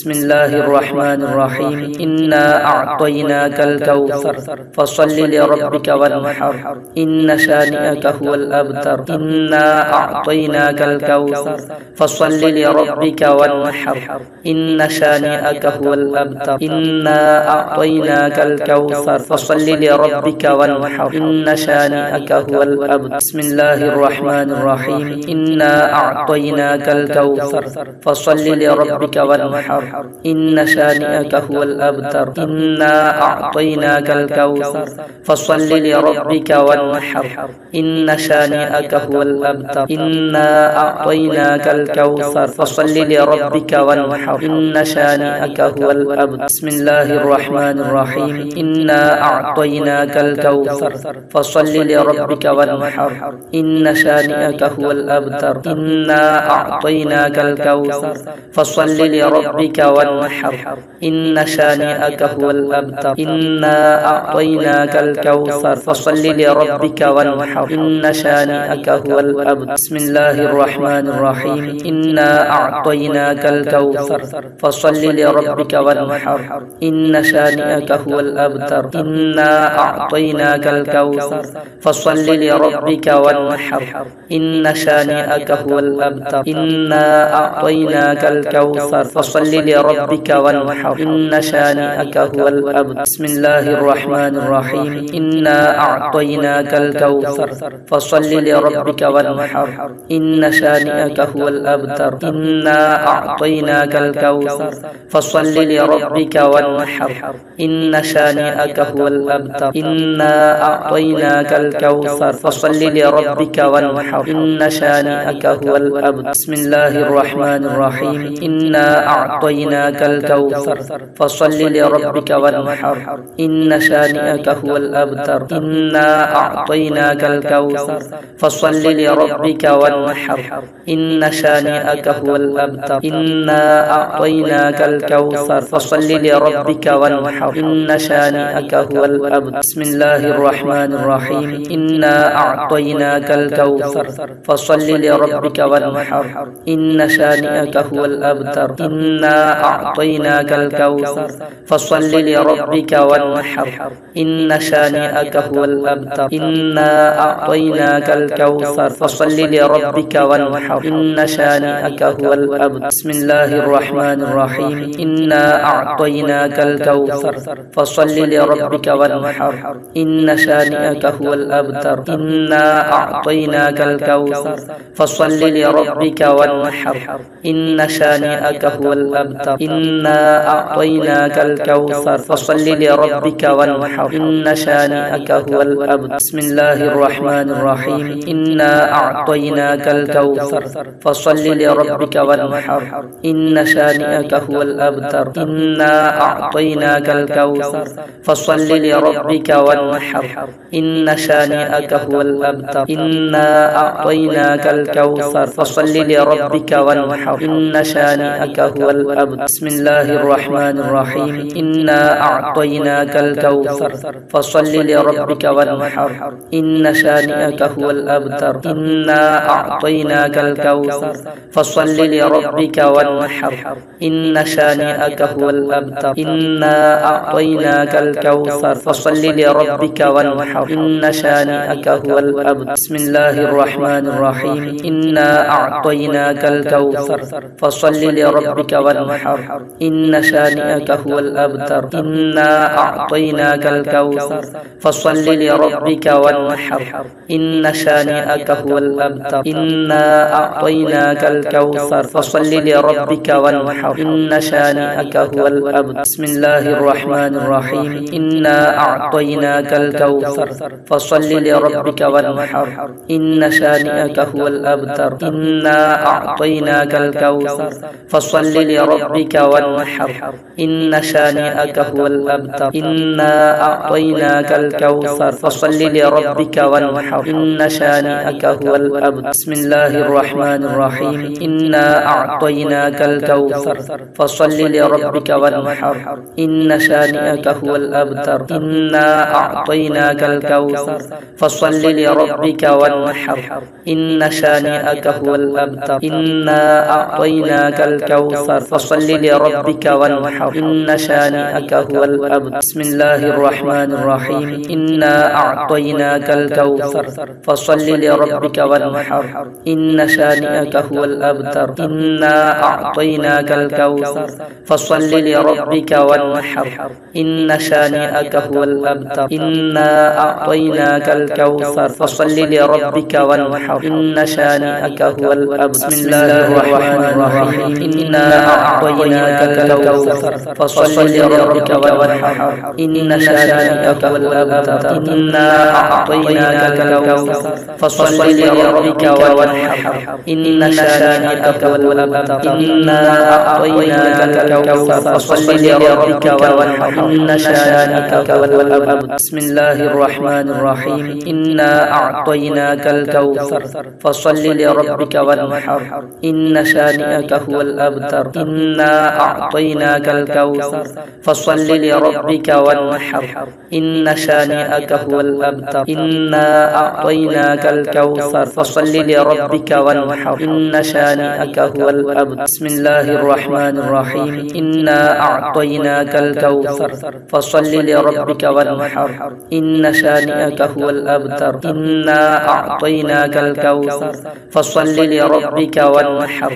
بسم الله الرحمن الرحيم إنا أعطيناك الكوثر فصل لربك وانحر إن شانئك هو الأبتر إنا أعطيناك الكوثر فصل لربك وانحر إن شانئك هو الأبتر إنا أعطيناك الكوثر فصل لربك وانحر إن شانئك هو الأبتر بسم الله الرحمن الرحيم إنا أعطيناك الكوثر فصل لربك وانحر إن شانئك هو الأبتر إنا أعطيناك الكوثر فصل لربك وانحر إن شانئك هو الأبتر إنا أعطيناك الكوثر فصل لربك وانحر إن شانئك هو الأبتر بسم الله الرحمن الرحيم إنا أعطيناك الكوثر فصل لربك وانحر إن شانئك هو الأبتر إنا أعطيناك الكوثر فصل لربك وانحر إن شانئك هو الأبتر إنا أعطيناك الكوثر فصل لربك وانحر إن شانئك هو الأبتر بسم الله الرحمن الرحيم إنا أعطيناك الكوثر فصل لربك وانحر إن شانئك هو الأبتر إنا أعطيناك الكوثر فصل لربك وانحر إن شانئك هو الأبتر إنا أعطيناك الكوثر فصل لربك وانحر إن شانئك هو الأبتر بسم الله الرحمن الرحيم إنا أعطيناك الكوثر فصل لربك وانحر إن شانئك هو الأبتر إنا أعطيناك الكوثر فصل لربك وانحر إن شانئك هو الأبتر إنا أعطيناك الكوثر فصل لربك وانحر إن شانئك هو الأبتر بسم الله الرحمن الرحيم إنا أعطيناك الكوثر فصل لربك وانحر إن شانئك هو الأبتر إنا أعطيناك الكوثر فصل لربك وانحر إن شانئك هو الأبتر إنا أعطيناك الكوثر فصل لربك وانحر إن شانئك هو الأبتر بسم الله الرحمن الرحيم إنا أعطيناك الكوثر فصل لربك وانحر إن شانئك هو الأبتر إنا أعطيناك الكوثر فصل لربك وانحر إن شانئك هو الأبتر إنا أعطيناك الكوثر فصل لربك وانحر إن شانئك هو الأبتر بسم الله الرحمن الرحيم إنا أعطيناك الكوثر فصل لربك وانحر إن شانئك هو الأبتر إنا أعطيناك الكوثر فصل لربك وانحر إن شانئك هو الأبتر إنا أعطيناك الكوثر فصل لربك وانحر إن شانئك هو الأبتر بسم الله الرحمن الرحيم إنا أعطيناك الكوثر فصل لربك وانحر إن شانئك هو الأبتر إنا أعطيناك الكوثر فصل لربك وانحر إن شانئك هو الأبتر إنا أعطيناك الكوثر فصل لربك وانحر إن شانئك هو الأبتر بسم الله الرحمن الرحيم إنا أعطيناك الكوثر فصل لربك وانحر إن شانئك هو الأبتر إنا أعطيناك الكوثر فصل لربك وانحر إن شانئك هو الأبتر إنا أعطيناك الكوثر فصل لربك وانحر إن شانئك هو الأبتر بسم الله الرحمن الرحيم إنا أعطيناك الكوثر فصل لربك وانحر إن شانئك هو الأبتر إنا أعطيناك الكوثر فصل لربك وانحر إن شانئك هو الأبتر إنا أعطيناك الكوثر فصل لربك وانحر إن شانئك هو الأبتر بسم الله الرحمن الرحيم إنا أعطيناك الكوثر فصل لربك وانحر إن شانئك هو الأبتر إنا أعطيناك الكوثر فصل لربك وانحر إن شانئك هو الأبتر إنا أعطيناك الكوثر فصل لربك وانحر إن شانئك هو الأبتر بسم الله الرحمن الرحيم إنا أعطيناك الكوثر فصل لربك وانحر إن شانئك هو الأبتر إنا أعطيناك الكوثر فصل لربك وانحر إن شانئك هو الأبتر إنا أعطيناك الكوثر فصل فصل لربك وانحر إن شانئك هو الأبتر بسم الله الرحمن الرحيم إنا أعطيناك الكوثر فصل لربك وانحر إن شانئك هو الأبتر إنا أعطيناك الكوثر فصل لربك وانحر إن شانئك هو الأبتر إنا أعطيناك الكوثر فصل لربك وانحر إن شانئك هو الأبتر بسم الله الرحمن الرحيم إنا أعطيناك الكوثر فصل لربك وانحر إن شانئك هو الأبتر إنا أعطيناك الكوثر فصل لربك وانحر إن شانئك هو الأبتر إنا أعطيناك الكوثر فصل لربك وانحر إن شانئك هو الأبتر بسم الله الرحمن الرحيم إنا أعطيناك الكوثر فصل لربك وانحر إن شانئك هو الأبتر إنا أعطيناك الكوثر فصل لربك وانحر إن شانئك هو الأبتر إنا أعطيناك الكوثر فصل لربك وانحر إن شانئك هو الأبتر بسم الله الرحمن الرحيم إنا أعطيناك الكوثر فصل لربك وانحر إن شانئك هو الأبتر إنا أعطيناك الكوثر فصل لربك وانحر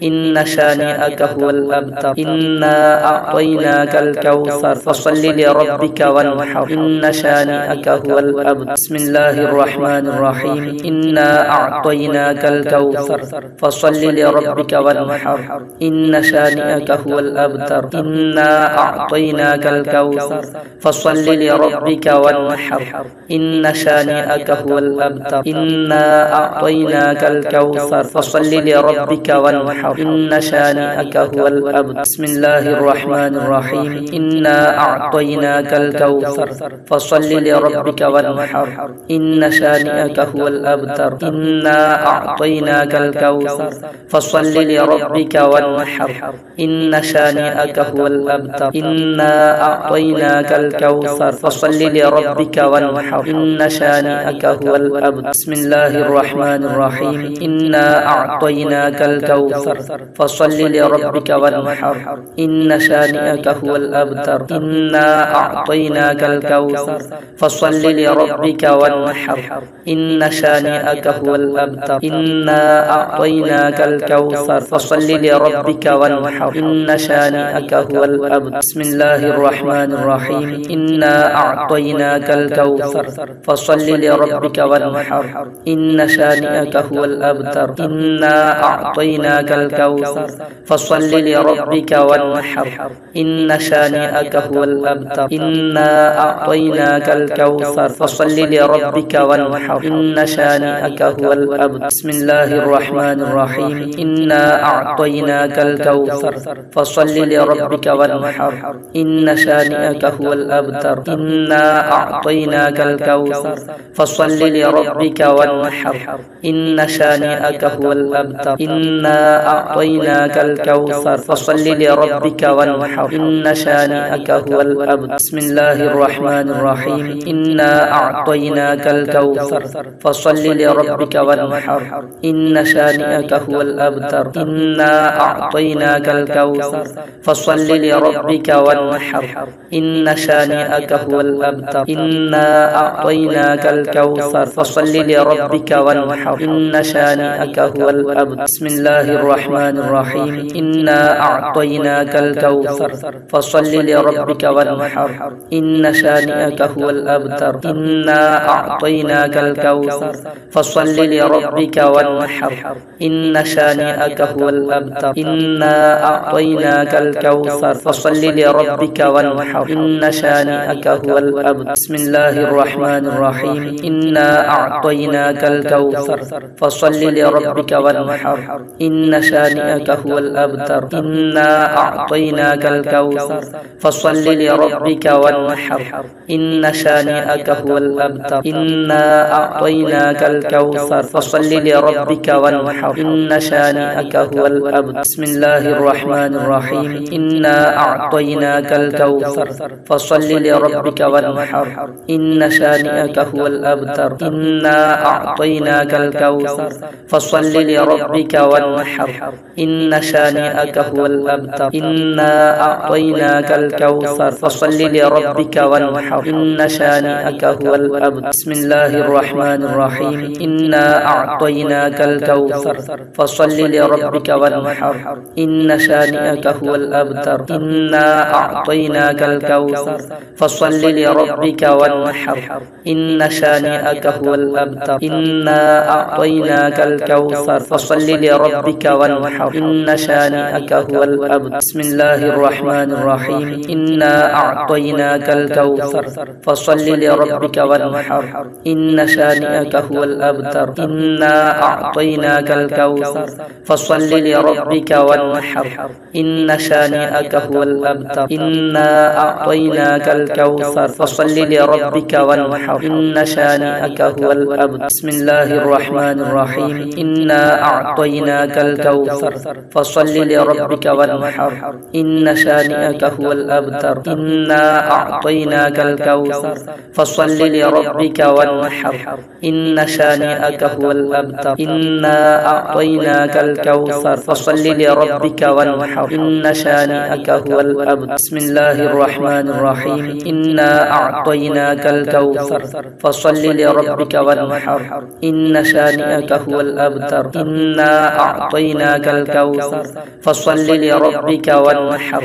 إن شانئك هو الأبتر إنا أعطيناك الكوثر فصل لربك وانحر إن شانئك هو الأبتر بسم الله الرحمن الرحيم إنا أعطيناك الكوثر فصل لربك وانحر إن شانئك هو الأبتر إنا أعطيناك الكوثر فصل لربك وانحر إن شانئك هو الأبتر إنا أعطيناك الكوثر فصل لربك وانحر إن شانئك هو الأبتر بسم الله الرحمن الرحيم إنا أعطيناك الكوثر فصل لربك وانحر إن شانئك هو الأبتر إنا أعطيناك الكوثر فصل لربك وانحر إن شانئك هو الأبتر إنا أعطيناك الكوثر فصل لربك وانحر إن شانئك هو الأبتر بسم الله الرحمن الرحيم إنا أعطيناك الكوثر فصل لربك وانحر إن شانئك هو الأبتر إنا أعطيناك الكوثر فصل لربك وانحر إن شانئك هو الأبتر إنا أعطيناك الكوثر فصل لربك وانحر إن شانئك هو الأبتر بسم الله الرحمن الرحيم إنا أعطيناك الكوثر فصل لربك وانحر إن شانئك هو الأبتر إنا أعطيناك الكوثر فصل لربك وانحر إن شانئك هو الأبتر إنا أعطيناك الكوثر فصل لربك وانحر إن شانئك هو الأبتر بسم الله الرحمن الرحيم إنا أعطيناك الكوثر فصل لربك وانحر إن شانئك هو الأبتر إنا أعطيناك الكوثر فصل لربك وانحر إن شانئك هو الأبتر إنا أعطيناك الكوثر فصل لربك وانحر إن شانئك هو الأبتر بسم الله الرحمن الرحيم إنا أعطيناك الكوثر فصل لربك وانحر إن شانئك هو الأبتر إنا أعطيناك الكوثر فصل لربك وانحر إن شانئك هو الأبتر إنا أعطيناك الكوثر فصل لربك وانحر إن شانئك هو الأبتر بسم الله الرحمن الرحيم إنا أعطيناك الكوثر فصل لربك وانحر إن شانئك هو الأبتر إنا أعطيناك الكوثر فصل لربك وانحر إن شانئك هو الأبتر إنا أعطيناك الكوثر فصل لربك وانحر إن شانئك هو الأبتر بسم الله الرحمن الرحيم إنا أعطيناك الكوثر فصل لربك وانحر إن شانئك هو الأبتر إنا أعطيناك الكوثر فصل لربك وانحر إن شانئك هو الأبتر إنا أعطيناك الكوثر فصل لربك وانحر إن شانئك هو الأبتر بسم الله الرحمن الرحيم إنا أعطيناك الكوثر فصل لربك وانحر إن شانئك هو الأبتر إنا أعطيناك الكوثر فصل لربك وانحر إن شانئك شانئك هو الأبتر إنا أعطيناك الكوثر فصل لربك وانحر إن شانئك هو الأبتر بسم الله الرحمن الرحيم إنا أعطيناك الكوثر فصل لربك وانحر إن شانئك هو الأبتر إنا أعطيناك الكوثر فصل لربك وانحر إن شانئك هو الأبتر إنا أعطيناك الكوثر فصل لربك وانحر إن شانئك هو الأبتر بسم الله الرحمن الرحيم إنا أعطيناك الكوثر فصل لربك وانحر إن شانئك هو الأبتر إنا أعطيناك الكوثر فصل لربك وانحر إن شانئك هو الأبتر إنا أعطيناك الكوثر فصل لربك وانحر إن شانئك هو الأبتر بسم الله الرحمن الرحيم إنا أعطيناك الكوثر فصل لربك وانحر إن شانئك هو الأبتر إنا أعطيناك الكوثر فصل لربك وانحر إن شانئك هو الأبتر إنا أعطيناك الكوثر فصل لربك وانحر إن شانئك هو الأبتر بسم الله الرحمن الرحيم إنا أعطيناك الكوثر فصل لربك وانحر إن شانئك هو الأبتر إنا أعطيناك الكوثر فصل لربك وانحر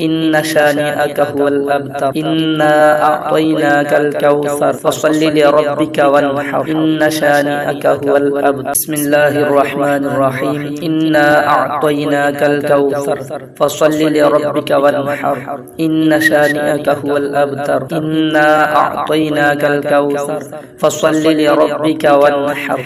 إن شانئك هو الأبتر إنا أعطيناك الكوثر فصل لربك وانحر إن شانئك هو الأبتر بسم الله الرحمن الرحيم إنا أعطيناك الكوثر فصل لربك وانحر إن شانئك هو الأبتر إنا أعطيناك الكوثر فصل لربك وانحر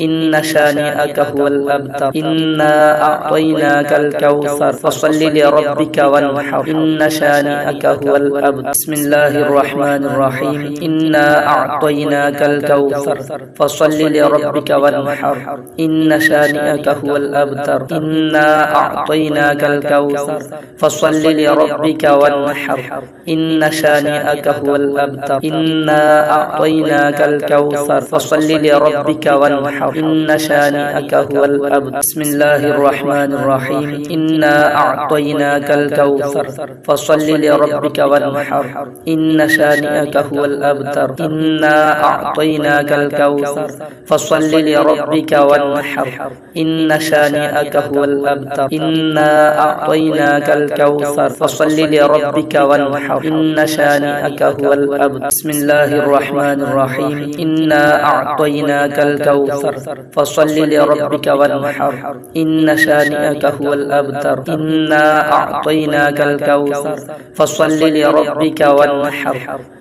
إن شانئك هو الأبتر إنا أعطيناك الكوثر فصل لربك وانحر إن شانئك هو الأبتر بسم الله الرحمن الرحيم إنا أعطيناك الكوثر فصل لربك وانحر إن شانئك هو الأبتر إنا أعطيناك الكوثر فصل لربك وانحر إن شانئك هو الأبتر إنا أعطيناك الكوثر فصل لربك وانحر إن شانئك هو الأبتر بسم الله الرحمن الرحيم إنا أعطيناك الكوثر فصل لربك وانحر إن شانئك هو الأبتر إنا أعطيناك الكوثر فصل لربك وانحر إن شانئك هو الأبتر إنا أعطيناك الكوثر فصل لربك وانحر إن شانئك هو الأبتر بسم الله الرحمن الرحيم إنا أعطيناك الكوثر فصل لربك وانحر إن شانئك هو الأبتر إنا أعطيناك الكوثر فصل لربك وانحر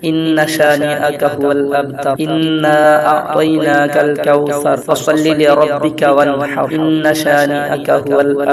إن شانئك هو الأبتر إنا أعطيناك الكوثر فصل لربك وانحر إن شانئك هو الأبتر